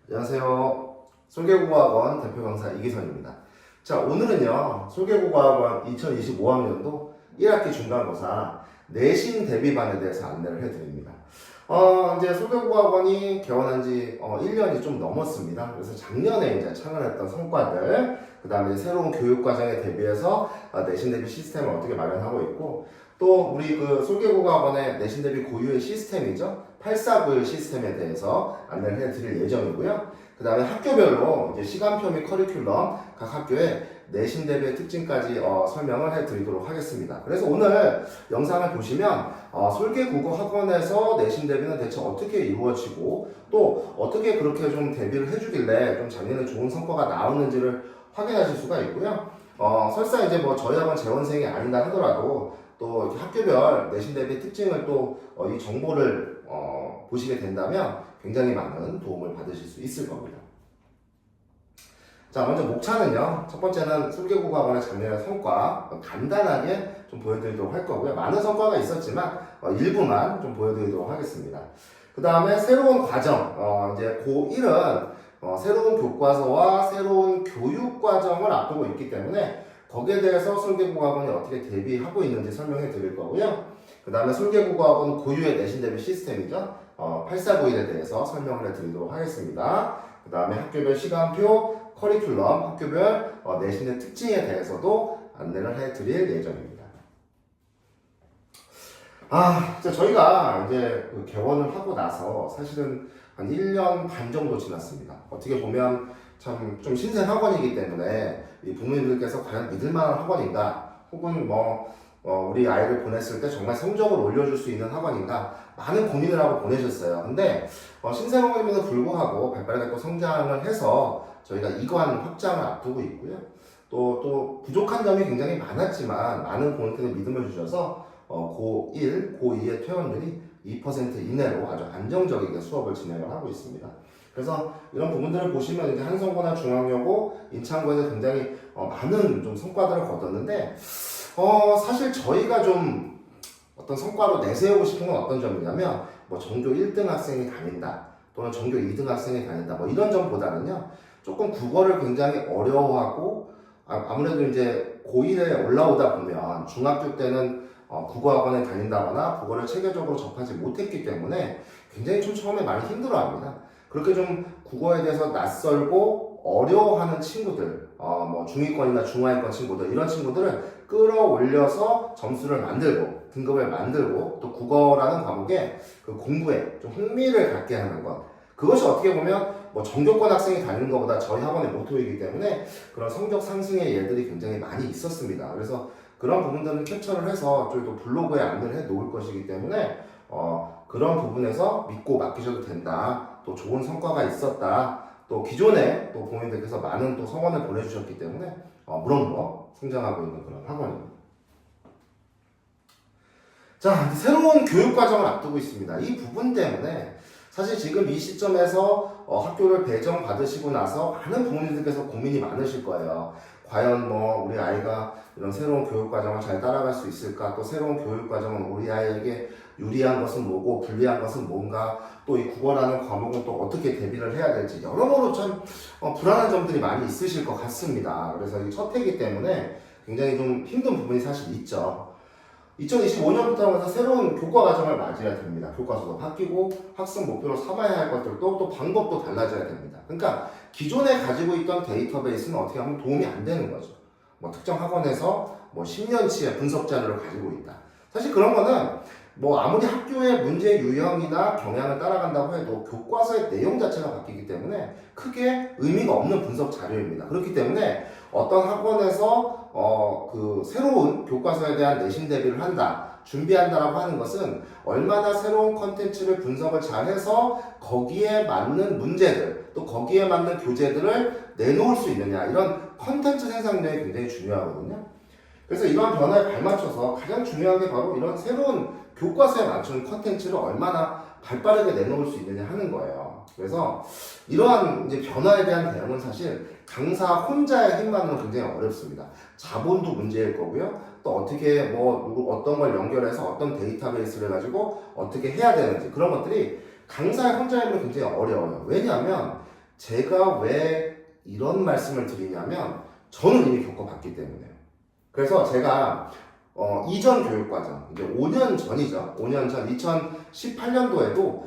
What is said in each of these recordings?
안녕하세요. 솔개국어학원 대표 강사 이기선입니다. 자, 오늘은요, 솔개국어학원 2025학년도 1학기 중간고사 내신 대비반에 대해서 안내를 해드립니다. 이제 솔개국어학원이 개원한 지 1년이 좀 넘었습니다. 그래서 작년에 이제 창안했던 성과들, 그 다음에 새로운 교육과정에 대비해서 내신 대비 시스템을 어떻게 마련하고 있고, 또 우리 그 솔개국어학원의 내신 대비 고유의 시스템이죠. 849일 시스템에 대해서 안내를 해드릴 예정이고요. 그 다음에 학교별로 이제 시간표 및 커리큘럼 각 학교의 내신 대비의 특징까지 설명을 해드리도록 하겠습니다. 그래서 오늘 영상을 보시면 솔개국어학원에서 내신 대비는 대체 어떻게 이루어지고 또 어떻게 그렇게 좀 대비를 해주길래 좀 작년에 좋은 성과가 나오는지를 확인하실 수가 있고요. 설사 이제 뭐 저희 학원 재원생이 아니다 하더라도 또 학교별 내신 대비 특징을 또 이 정보를 보시게 된다면 굉장히 많은 도움을 받으실 수 있을 겁니다. 자, 먼저 목차는요. 첫 번째는 솔개국어학원의 작년의 성과 간단하게 좀 보여드리도록 할 거고요. 많은 성과가 있었지만 일부만 좀 보여드리도록 하겠습니다. 그 다음에 새로운 과정, 이제 고1은 새로운 교과서와 새로운 교육과정을 앞두고 있기 때문에 거기에 대해서 솔개국어학원이 어떻게 대비하고 있는지 설명해 드릴 거고요. 그 다음에 솔개국어학원 고유의 내신 대비 시스템이죠. 8491에 대해서 설명을 해 드리도록 하겠습니다. 그 다음에 학교별 시간표, 커리큘럼, 학교별 내신의 특징에 대해서도 안내를 해 드릴 예정입니다. 저희가 이제 그 개원을 하고 나서 사실은 한 1년 반 정도 지났습니다. 어떻게 보면 참 좀 신생 학원이기 때문에 이 부모님들께서 과연 믿을 만한 학원인가, 혹은 우리 아이를 보냈을 때 정말 성적을 올려줄 수 있는 학원인가 많은 고민을 하고 보내셨어요. 근데 신생 학원임에도 불구하고 발빠르게 성장을 해서 저희가 이관 확장을 앞두고 있고요. 또 부족한 점이 굉장히 많았지만 많은 고객들이 믿음을 주셔서 고1, 고2의 퇴원율이 2% 이내로 아주 안정적이게 수업을 진행을 하고 있습니다. 그래서 이런 부분들을 보시면 이제 한성고나 중앙여고, 인창고에서 굉장히 많은 좀 성과들을 거뒀는데 사실 저희가 좀 어떤 성과로 내세우고 싶은 건 어떤 점이냐면 전교 1등 학생이 다닌다 또는 전교 2등 학생이 다닌다 이런 점보다는요, 조금 국어를 굉장히 어려워하고 아무래도 이제 고1에 올라오다 보면 중학교 때는 국어학원에 다닌다거나 국어를 체계적으로 접하지 못했기 때문에 굉장히 좀 처음에 많이 힘들어합니다. 그렇게 좀 국어에 대해서 낯설고 어려워하는 친구들, 중위권이나 중하위권 친구들, 이런 친구들을 끌어올려서 점수를 만들고 등급을 만들고 또 국어라는 과목에 그 공부에 좀 흥미를 갖게 하는 것, 그것이 어떻게 보면 전교권 학생이 다니는 것보다 저희 학원의 모토이기 때문에 그런 성적 상승의 예들이 굉장히 많이 있었습니다. 그래서 그런 부분들을 캡처를 해서 저희도 블로그에 안내를 해 놓을 것이기 때문에 그런 부분에서 믿고 맡기셔도 된다, 또 좋은 성과가 있었다, 또 기존에 또 부모님들께서 많은 또 성원을 보내주셨기 때문에 무럭무럭 성장하고 있는 그런 학원입니다. 자, 새로운 교육과정을 앞두고 있습니다. 이 부분 때문에 사실 지금 이 시점에서 학교를 배정받으시고 나서 많은 부모님들께서 고민이 많으실 거예요. 과연 우리 아이가 이런 새로운 교육과정을 잘 따라갈 수 있을까? 또 새로운 교육과정은 우리 아이에게 유리한 것은 뭐고 불리한 것은 뭔가? 또 이 국어라는 과목은 또 어떻게 대비를 해야 될지 여러모로 참 불안한 점들이 많이 있으실 것 같습니다. 그래서 이 첫 해이기 때문에 굉장히 좀 힘든 부분이 사실 있죠. 2025년부터 하면서 새로운 교과 과정을 맞이해야 됩니다. 교과서도 바뀌고 학습 목표로 삼아야 할 것들도 또 방법도 달라져야 됩니다. 그러니까 기존에 가지고 있던 데이터베이스는 어떻게 하면 도움이 안 되는 거죠. 특정 학원에서 10년치의 분석 자료를 가지고 있다. 사실 그런 거는 아무리 학교의 문제 유형이나 경향을 따라간다고 해도 교과서의 내용 자체가 바뀌기 때문에 크게 의미가 없는 분석 자료입니다. 그렇기 때문에 어떤 학원에서 그 새로운 교과서에 대한 내신 대비를 한다, 준비한다라고 하는 것은 얼마나 새로운 컨텐츠를 분석을 잘해서 거기에 맞는 문제들, 또 거기에 맞는 교재들을 내놓을 수 있느냐, 이런 컨텐츠 생산력이 굉장히 중요하거든요. 그래서 이러한 변화에 발맞춰서 가장 중요한 게 바로 이런 새로운 교과서에 맞춘 컨텐츠를 얼마나 발빠르게 내놓을 수 있느냐 하는 거예요. 그래서 이러한 이제 변화에 대한 대응은 사실 강사 혼자의 힘만으로는 굉장히 어렵습니다. 자본도 문제일 거고요. 또 어떻게 어떤 걸 연결해서 어떤 데이터베이스를 가지고 어떻게 해야 되는지, 그런 것들이 강사의 혼자의 힘으로 굉장히 어려워요. 왜냐하면 제가 왜 이런 말씀을 드리냐면 저는 이미 겪어봤기 때문에요. 그래서 제가 이전 교육과정, 이제 5년 전이죠. 5년 전 2018년도에도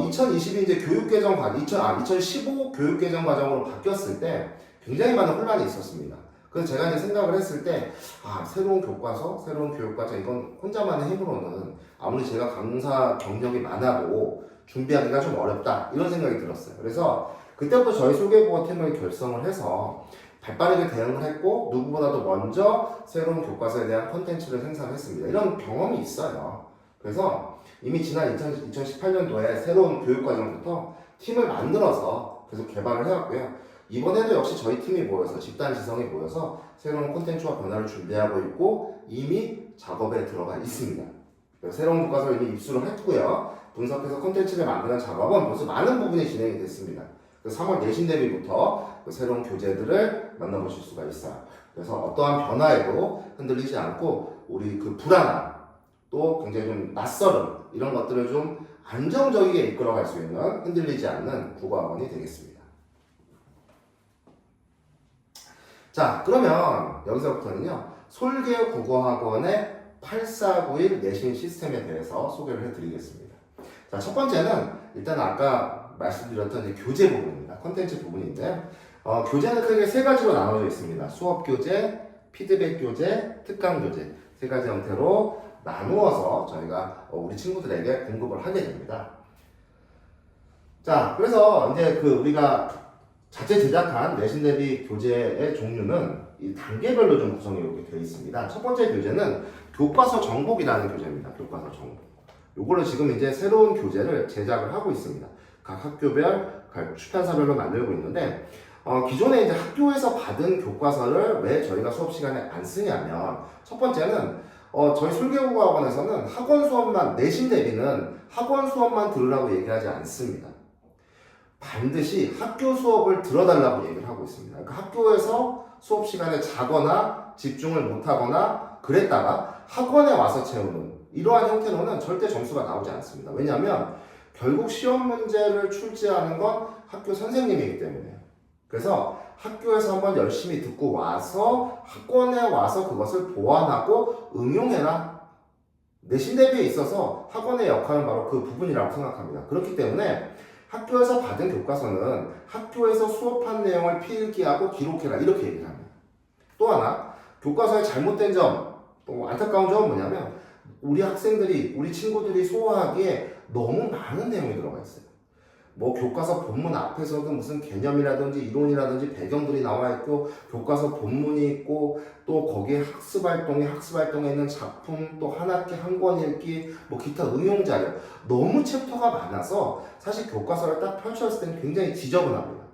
2022 이제 교육개정 2015 교육개정 과정으로 바뀌었을 때 굉장히 많은 혼란이 있었습니다. 그래서 제가 이제 생각을 했을 때, 새로운 교과서, 새로운 교육과정, 이건 혼자만의 힘으로는 아무리 제가 강사 경력이 많아도 준비하기가 좀 어렵다, 이런 생각이 들었어요. 그래서 그때부터 저희 소개국어 팀을 결성을 해서 발빠르게 대응을 했고, 누구보다도 먼저 새로운 교과서에 대한 콘텐츠를 생산했습니다. 이런 경험이 있어요. 그래서 이미 지난 2018년도에 새로운 교육과정부터 팀을 만들어서 계속 개발을 해왔고요. 이번에도 역시 저희 팀이 모여서, 집단 지성이 모여서 새로운 콘텐츠와 변화를 준비하고 있고 이미 작업에 들어가 있습니다. 새로운 교과서를 이미 입수를 했고요. 분석해서 콘텐츠를 만드는 작업은 벌써 많은 부분이 진행이 됐습니다. 3월 내신 대비부터 새로운 교재들을 만나보실 수가 있어요. 그래서 어떠한 변화에도 흔들리지 않고 우리 그 불안함, 또 굉장히 좀 낯설음, 이런 것들을 좀 안정적이게 이끌어갈 수 있는, 흔들리지 않는 국어학원이 되겠습니다. 자, 그러면 여기서부터는요, 솔개 국어학원의 8491 내신 시스템에 대해서 소개를 해드리겠습니다. 자, 첫 번째는 일단 아까 말씀드렸던 이제 교재 부분입니다. 컨텐츠 부분인데요. 교재는 크게 세 가지로 나눠져 있습니다. 수업 교재, 피드백 교재, 특강 교재, 세 가지 형태로 나누어서 저희가 우리 친구들에게 공급을 하게 됩니다. 자, 그래서 이제 우리가 자체 제작한 내신 대비 교재의 종류는 이 단계별로 좀 구성이 이렇게 되어 있습니다. 첫 번째 교재는 교과서 정복이라는 교재입니다. 교과서 정복. 요거를 지금 이제 새로운 교재를 제작을 하고 있습니다. 각 학교별, 각 출판사별로 만들고 있는데, 기존에 이제 학교에서 받은 교과서를 왜 저희가 수업 시간에 안 쓰냐면, 첫 번째는 저희 솔개국어학원에서는 학원 수업만, 내신 대비는 학원 수업만 들으라고 얘기하지 않습니다. 반드시 학교 수업을 들어달라고 얘기를 하고 있습니다. 그러니까 학교에서 수업 시간에 자거나 집중을 못하거나 그랬다가 학원에 와서 채우는 이러한 형태로는 절대 점수가 나오지 않습니다. 왜냐하면 결국 시험 문제를 출제하는 건 학교 선생님이기 때문에요. 그래서 학교에서 한번 열심히 듣고 와서 학원에 와서 그것을 보완하고 응용해라. 내신 대비에 있어서 학원의 역할은 바로 그 부분이라고 생각합니다. 그렇기 때문에 학교에서 받은 교과서는 학교에서 수업한 내용을 필기하고 기록해라, 이렇게 얘기를 합니다. 또 하나, 교과서의 잘못된 점, 또 안타까운 점은 뭐냐면 우리 학생들이, 우리 친구들이 소화하기에 너무 많은 내용이 들어가 있어요. 뭐 교과서 본문 앞에서도 무슨 개념이라든지 이론이라든지 배경들이 나와 있고, 교과서 본문이 있고, 또 거기에 학습활동에 있는 작품, 또 한 학기 한 권 읽기, 뭐 기타 응용 자료, 너무 챕터가 많아서 사실 교과서를 딱 펼쳤을 때는 굉장히 지저분합니다.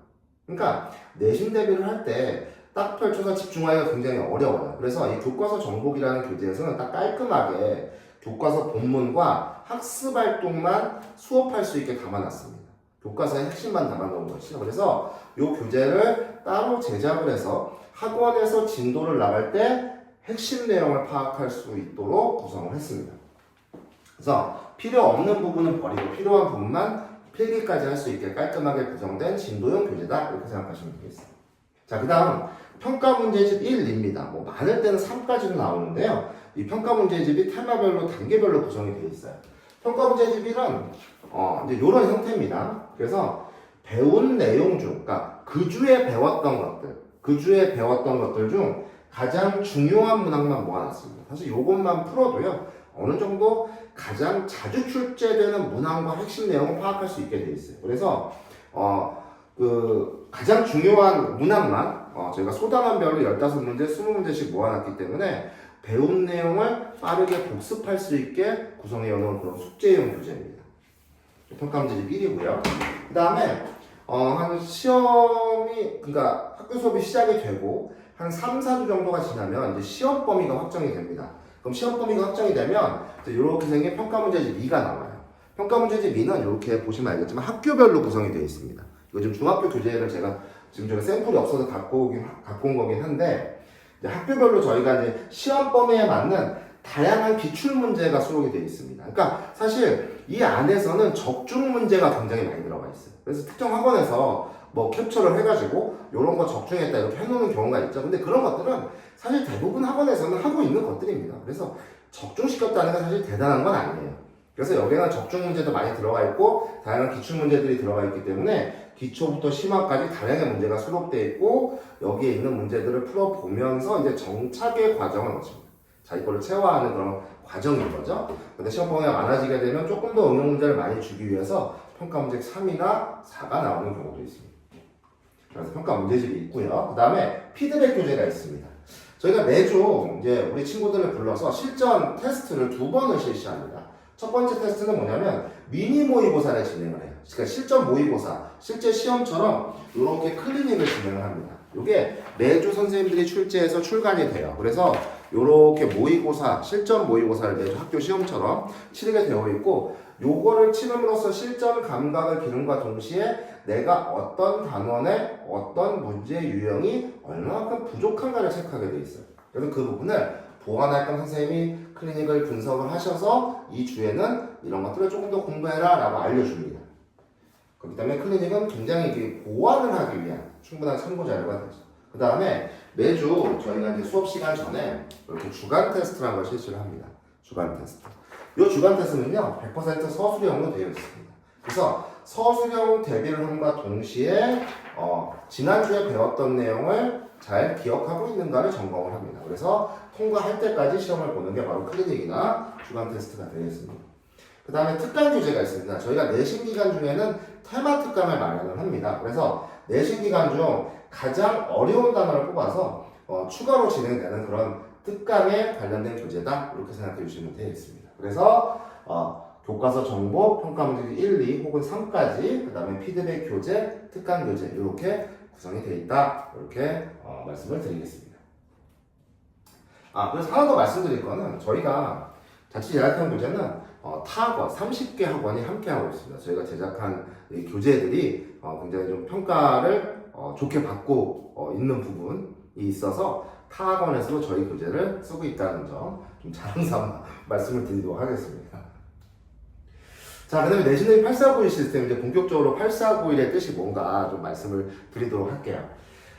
그러니까 내신 대비를 할 때 딱 펼쳐서 집중하기가 굉장히 어려워요. 그래서 이 교과서 정복이라는 교재에서는 딱 깔끔하게 교과서 본문과 학습활동만 수업할 수 있게 담아놨습니다. 교과서의 핵심만 담아놓은 것이죠. 그래서 이 교재를 따로 제작을 해서 학원에서 진도를 나갈 때 핵심 내용을 파악할 수 있도록 구성을 했습니다. 그래서 필요 없는 부분은 버리고 필요한 부분만 필기까지 할 수 있게 깔끔하게 구성된 진도형 교재다, 이렇게 생각하시면 되겠습니다. 자, 그 다음 평가 문제집 1입니다. 뭐 많을 때는 3까지도 나오는데요. 이 평가 문제집이 테마별로 단계별로 구성이 되어 있어요. 평가 문제집 1은 이제 이런 형태입니다. 그래서 배운 내용 중, 그러니까 그 주에 배웠던 것들 중 가장 중요한 문항만 모아놨습니다. 사실 이것만 풀어도요, 어느 정도 가장 자주 출제되는 문항과 핵심 내용을 파악할 수 있게 되어 있어요. 그래서 가장 중요한 문항만 저희가 소단원별로 15문제, 20문제씩 모아놨기 때문에 배운 내용을 빠르게 복습할 수 있게 구성해 놓은 그런 숙제용 교재입니다. 평가 문제집 1이고요. 그 다음에 한 시험이, 그러니까 학교 수업이 시작이 되고 한 3, 4주 정도가 지나면 이제 시험 범위가 확정이 됩니다. 그럼 시험 범위가 확정이 되면 이렇게 생긴 평가 문제집 2가 나와요. 평가 문제집 2는 이렇게 보시면 알겠지만 학교별로 구성이 되어 있습니다. 이거 지금 중학교 교재를 제가 지금 샘플이 없어서 갖고 온 거긴 한데, 이제 학교별로 저희가 이제 시험 범위에 맞는 다양한 기출 문제가 수록이 되어 있습니다. 그러니까 사실 이 안에서는 적중 문제가 굉장히 많이 들어가 있어요. 그래서 특정 학원에서 뭐 캡처를 해가지고 이런 거 적중했다 이렇게 해놓는 경우가 있죠. 근데 그런 것들은 사실 대부분 학원에서는 하고 있는 것들입니다. 그래서 적중시켰다는 건 사실 대단한 건 아니에요. 그래서 여기는 적중 문제도 많이 들어가 있고 다양한 기출 문제들이 들어가 있기 때문에 기초부터 심화까지 다양한 문제가 수록되어 있고 여기에 있는 문제들을 풀어보면서 이제 정착의 과정을 거칩니다. 자, 이거를 체화하는 그런 과정인 거죠. 근데 시험 범위가 많아지게 되면 조금 더 응용 문제를 많이 주기 위해서 평가 문제 3이나 4가 나오는 경우도 있습니다. 그래서 평가 문제집이 있고요. 그 다음에 피드백 교재가 있습니다. 저희가 매주 이제 우리 친구들을 불러서 실전 테스트를 2번을 실시합니다. 첫 번째 테스트는 뭐냐면 미니 모의고사를 진행을 해요. 그러니까 실전 모의고사, 실제 시험처럼 이렇게 클리닉을 진행을 합니다. 이게 매주 선생님들이 출제해서 출간이 돼요. 그래서 이렇게 모의고사, 실전 모의고사를 매주 학교 시험처럼 치르게 되어 있고 요거를 치름으로써 실전 감각을 기른과 동시에 내가 어떤 단원의 어떤 문제 유형이 얼마만큼 부족한가를 체크하게 돼 있어요. 그래서 그 부분을 보완할감 선생님이 클리닉을 분석을 하셔서 이 주에는 이런 것들을 조금 더 공부해라 라고 알려줍니다. 그렇기 때문에 클리닉은 굉장히 보완을 하기 위한 충분한 참고 자료가 되죠. 그 다음에 매주 저희가 이제 수업 시간 전에 이렇게 주간 테스트라는 걸 실시를 합니다. 주간 테스트. 이 주간 테스트는요, 100% 서술형으로 되어 있습니다. 그래서 서술형 대비를 함과 동시에 지난주에 배웠던 내용을 잘 기억하고 있는가를 점검을 합니다. 그래서 통과할 때까지 시험을 보는 게 바로 클리닉이나 주간 테스트가 되겠습니다. 그 다음에 특강 교재가 있습니다. 저희가 내신 기간 중에는 테마 특강을 마련을 합니다. 그래서 내신 기간 중 가장 어려운 단어를 뽑아서 추가로 진행되는 그런 특강에 관련된 교재다 이렇게 생각해 주시면 되겠습니다. 그래서 교과서 정보, 평가 문제 1, 2 혹은 3까지 그 다음에 피드백 교재, 특강 교재 이렇게 구성이 되어 있다 이렇게 말씀을 드리겠습니다. 그래서 하나 더 말씀드릴 거는 저희가 자취제약학 교재는 타학원 30개 학원이 함께하고 있습니다. 저희가 제작한 이 교재들이 굉장히 좀 평가를 좋게 받고 있는 부분이 있어서 타학원에서도 저희 교재를 쓰고 있다는 점 좀 자랑삼아 말씀을 드리도록 하겠습니다. 자, 그 다음에 내신의 8491 시스템, 이제 본격적으로 8491의 뜻이 뭔가 좀 말씀을 드리도록 할게요.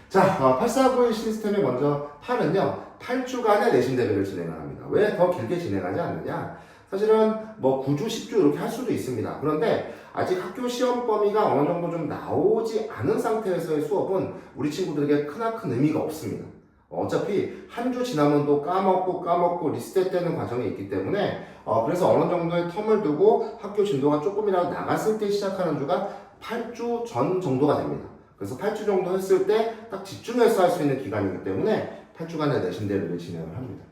자, 8491 시스템의 먼저 8은요, 8주간의 내신 대비를 진행을 합니다. 왜 더 길게 진행하지 않느냐? 사실은 뭐 9주, 10주 이렇게 할 수도 있습니다. 그런데 아직 학교 시험 범위가 어느 정도 좀 나오지 않은 상태에서의 수업은 우리 친구들에게 크나큰 의미가 없습니다. 어차피 한 주 지나면 또 까먹고 리셋되는 과정이 있기 때문에 그래서 어느 정도의 텀을 두고 학교 진도가 조금이라도 나갔을 때 시작하는 주가 8주 전 정도가 됩니다. 그래서 8주 정도 했을 때 딱 집중해서 할 수 있는 기간이기 때문에 8주간의 내신 대비를 진행을 합니다.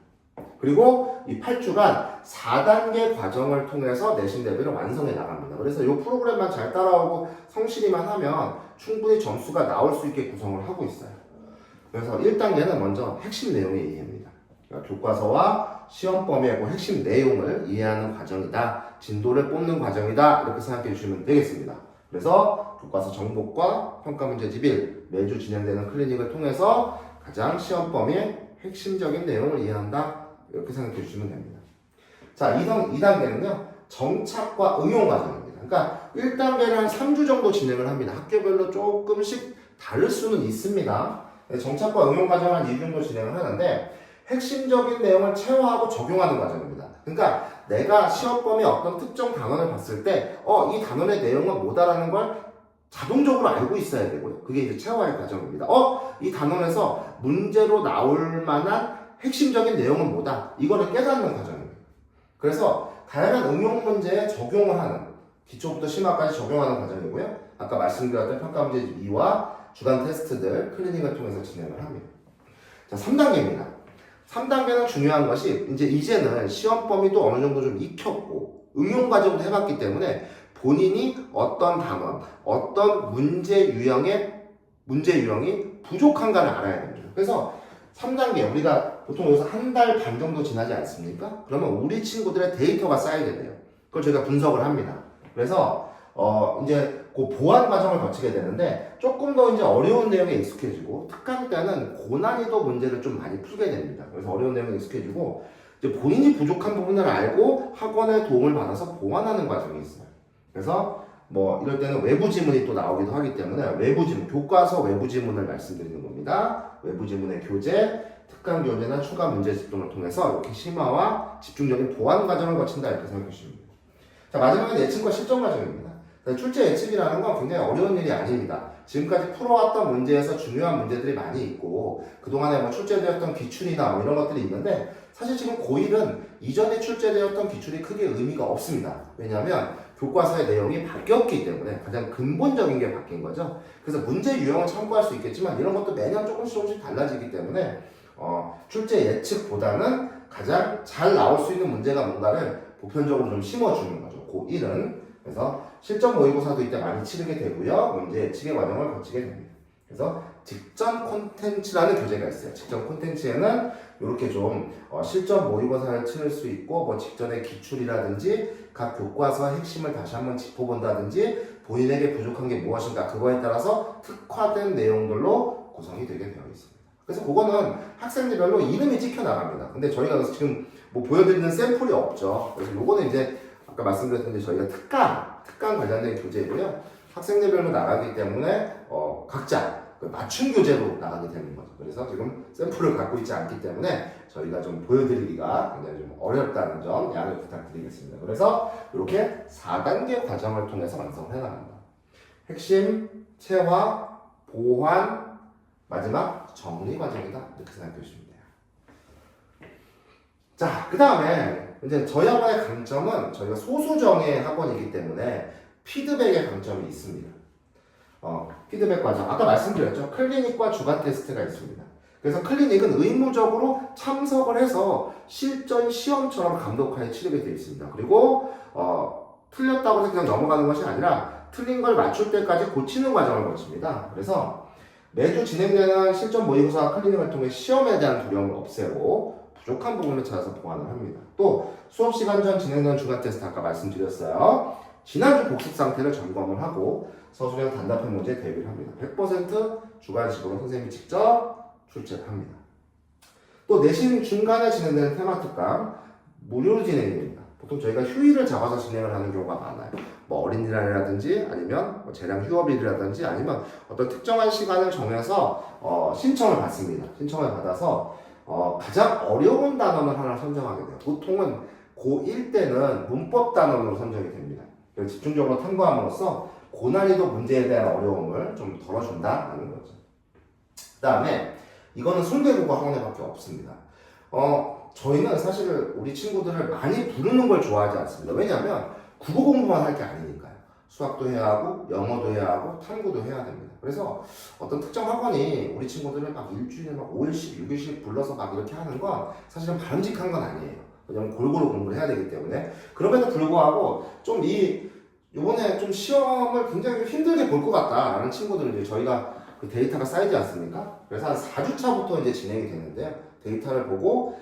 그리고 이 8주간 4단계 과정을 통해서 내신 대비를 완성해 나갑니다. 그래서 이 프로그램만 잘 따라오고 성실히만 하면 충분히 점수가 나올 수 있게 구성을 하고 있어요. 그래서 1단계는 먼저 핵심 내용의 이해입니다. 그러니까 교과서와 시험 범위의 그 핵심 내용을 이해하는 과정이다. 진도를 뽑는 과정이다. 이렇게 생각해 주시면 되겠습니다. 그래서 교과서 정복과 평가 문제집 1 매주 진행되는 클리닉을 통해서 가장 시험 범위의 핵심적인 내용을 이해한다. 이렇게 생각해 주시면 됩니다. 자, 2단계는요. 정착과 응용 과정입니다. 그러니까 1단계는 한 3주 정도 진행을 합니다. 학교별로 조금씩 다를 수는 있습니다. 정착과 응용 과정을 한 2주 정도 진행을 하는데 핵심적인 내용을 체화하고 적용하는 과정입니다. 그러니까 내가 시험 범위 어떤 특정 단원을 봤을 때 이 단원의 내용은 뭐다라는 걸 자동적으로 알고 있어야 되고요. 그게 이제 체화의 과정입니다. 이 단원에서 문제로 나올 만한 핵심적인 내용은 뭐다? 이거를 깨닫는 과정입니다. 그래서 다양한 응용 문제에 적용을 하는 기초부터 심화까지 적용하는 과정이고요. 아까 말씀드렸던 평가 문제 2와 주간 테스트들 클리닉을 통해서 진행을 합니다. 자, 3단계입니다. 3단계는 중요한 것이 이제는 시험 범위도 어느 정도 좀 익혔고 응용 과정도 해봤기 때문에 본인이 어떤 단원, 어떤 문제 유형이 부족한가를 알아야 됩니다. 그래서 3단계 우리가 보통 여기서 한 달 반 정도 지나지 않습니까? 그러면 우리 친구들의 데이터가 쌓이게 돼요. 그걸 저희가 분석을 합니다. 그래서 이제 그 보완 과정을 거치게 되는데 조금 더 이제 어려운 내용에 익숙해지고 특강 때는 고난이도 문제를 좀 많이 풀게 됩니다. 그래서 어려운 내용에 익숙해지고 이제 본인이 부족한 부분을 알고 학원의 도움을 받아서 보완하는 과정이 있어요. 그래서 뭐 이럴 때는 외부 지문이 또 나오기도 하기 때문에 외부 지문, 교과서 외부 지문을 말씀드리는 겁니다. 외부 지문의 교재, 특강 교재나 추가 문제 집중을 통해서 이렇게 심화와 집중적인 보완 과정을 거친다 이렇게 생각해 주시면 됩니다. 자, 마지막은 예측과 실전 과정입니다. 출제 예측이라는 건 굉장히 어려운 일이 아닙니다. 지금까지 풀어왔던 문제에서 중요한 문제들이 많이 있고 그동안에 뭐 출제되었던 기출이나 뭐 이런 것들이 있는데 사실 지금 고1은 이전에 출제되었던 기출이 크게 의미가 없습니다. 왜냐하면 교과서의 내용이 바뀌었기 때문에 가장 근본적인 게 바뀐 거죠. 그래서 문제 유형을 참고할 수 있겠지만 이런 것도 매년 조금씩 달라지기 때문에 출제 예측보다는 가장 잘 나올 수 있는 문제가 뭔가를 보편적으로 좀 심어주는 거죠. 고1은. 그래서 실전 모의고사도 이때 많이 치르게 되고요. 문제 예측의 과정을 거치게 됩니다. 그래서 직전 콘텐츠라는 교재가 있어요. 직전 콘텐츠에는 이렇게 좀 실전 모의고사를 치를 수 있고 뭐 직전의 기출이라든지 각 교과서의 핵심을 다시 한번 짚어본다든지 본인에게 부족한 게 무엇인가 그거에 따라서 특화된 내용들로 구성이 되게 되어 있습니다. 그래서 그거는 학생들별로 이름이 찍혀 나갑니다. 근데 저희가 지금 뭐 보여드리는 샘플이 없죠. 그래서 요거는 이제 아까 말씀드렸듯이 저희가 특강 관련된 교재고요. 학생들별로 나가기 때문에 각자 맞춤 교재로 나가게 되는 거죠. 그래서 지금 샘플을 갖고 있지 않기 때문에 저희가 좀 보여드리기가 굉장히 좀 어렵다는 점 양해 부탁드리겠습니다. 그래서 이렇게 4단계 과정을 통해서 완성을 해나간다. 핵심, 체화, 보완, 마지막 정리 과정이다. 이렇게 생각해 주시면 돼요. 자, 그 다음에 이제 저희 학원의 강점은 저희가 소수정예 학원이기 때문에 피드백의 강점이 있습니다. 피드백 과정. 아까 말씀드렸죠. 클리닉과 주간 테스트가 있습니다. 그래서 클리닉은 의무적으로 참석을 해서 실전 시험처럼 감독하에 치르게 되어 있습니다. 그리고 틀렸다고 해서 그냥 넘어가는 것이 아니라 틀린 걸 맞출 때까지 고치는 과정을 거칩니다. 그래서 매주 진행되는 실전 모의고사 클리닉을 통해 시험에 대한 두려움을 없애고 부족한 부분을 찾아서 보완을 합니다. 또 수업 시간 전 진행되는 주간 테스트 아까 말씀드렸어요. 지난주 복습 상태를 점검을 하고 서술형 단답형 문제에 대비를 합니다. 100% 주관식으로 선생님이 직접 출제를 합니다. 또 내신 중간에 진행되는 테마 특강 무료로 진행됩니다. 보통 저희가 휴일을 잡아서 진행을 하는 경우가 많아요. 뭐 어린이날이라든지 아니면 뭐 재량 휴업일이라든지 아니면 어떤 특정한 시간을 정해서 신청을 받습니다. 신청을 받아서 가장 어려운 단원을 하나 선정하게 돼요. 보통은 고1 때는 문법 단원으로 선정이 됩니다. 그래서 집중적으로 탐구함으로써 고난이도 문제에 대한 어려움을 좀 덜어준다는 거죠. 그 다음에 이거는 송대국어 학원에밖에 없습니다. 저희는 사실 우리 친구들을 많이 부르는 걸 좋아하지 않습니다. 왜냐하면 국어 공부만 할 게 아니니까요. 수학도 해야 하고 영어도 해야 하고 탐구도 해야 됩니다. 그래서 어떤 특정 학원이 우리 친구들을 막 일주일에 막 5일씩 6일씩 불러서 막 이렇게 하는 건 사실은 바람직한 건 아니에요. 왜냐면 골고루 공부를 해야 되기 때문에. 그럼에도 불구하고 좀 이번에 좀 시험을 굉장히 좀 힘들게 볼 것 같다라는 친구들은 이제 저희가 그 데이터가 쌓이지 않습니까? 그래서 한 4주차부터 이제 진행이 되는데요. 데이터를 보고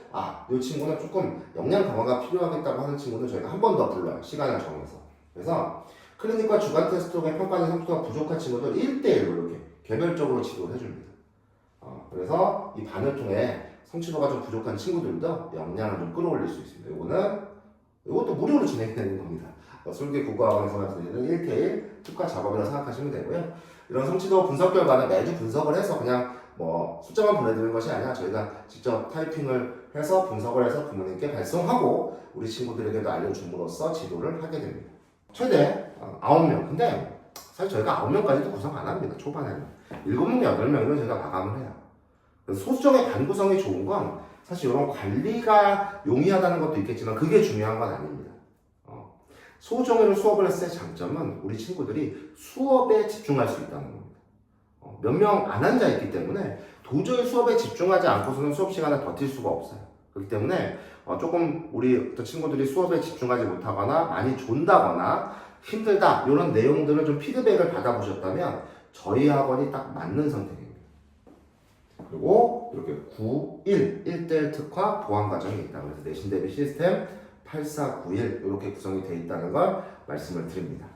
이 친구는 조금 역량 강화가 필요하겠다고 하는 친구는 저희가 한 번 더 불러요. 시간을 정해서. 그래서 클리닉과 주간 테스트의 평가된 성취도가 부족한 친구들 1대1로 이렇게 개별적으로 지도를 해줍니다. 그래서 이 반을 통해 성취도가 좀 부족한 친구들도 역량을 좀 끌어올릴 수 있습니다. 이것도 무료로 진행되는 겁니다. 술기 국어학원에서만 드리는 1대1 특화 작업이라고 생각하시면 되고요. 이런 성취도 분석 결과는 매주 분석을 해서 그냥 뭐 숫자만 보내드리는 것이 아니라 저희가 직접 타이핑을 해서 분석을 해서 부모님께 발송하고 우리 친구들에게도 알려줌으로써 지도를 하게 됩니다. 최대 9명. 근데 사실 저희가 9명까지도 구성 안 합니다. 초반에는. 7명, 8명이면 저희가 마감을 해요. 소수정의 반 구성이 좋은 건 사실 이런 관리가 용이하다는 것도 있겠지만 그게 중요한 건 아닙니다. 소수정예로 수업을 했을 때 장점은 우리 친구들이 수업에 집중할 수 있다는 겁니다. 몇 명 안 앉아 있기 때문에 도저히 수업에 집중하지 않고서는 수업 시간을 버틸 수가 없어요. 그렇기 때문에 조금 우리 친구들이 수업에 집중하지 못하거나 많이 존다거나 힘들다 이런 내용들을 좀 피드백을 받아보셨다면 저희 학원이 딱 맞는 선택입니다. 그리고 이렇게 9, 1, 1대1 특화 보완 과정이 있다. 그래서 내신 대비 시스템 8491 이렇게 구성이 되어 있다는 걸 말씀을 드립니다.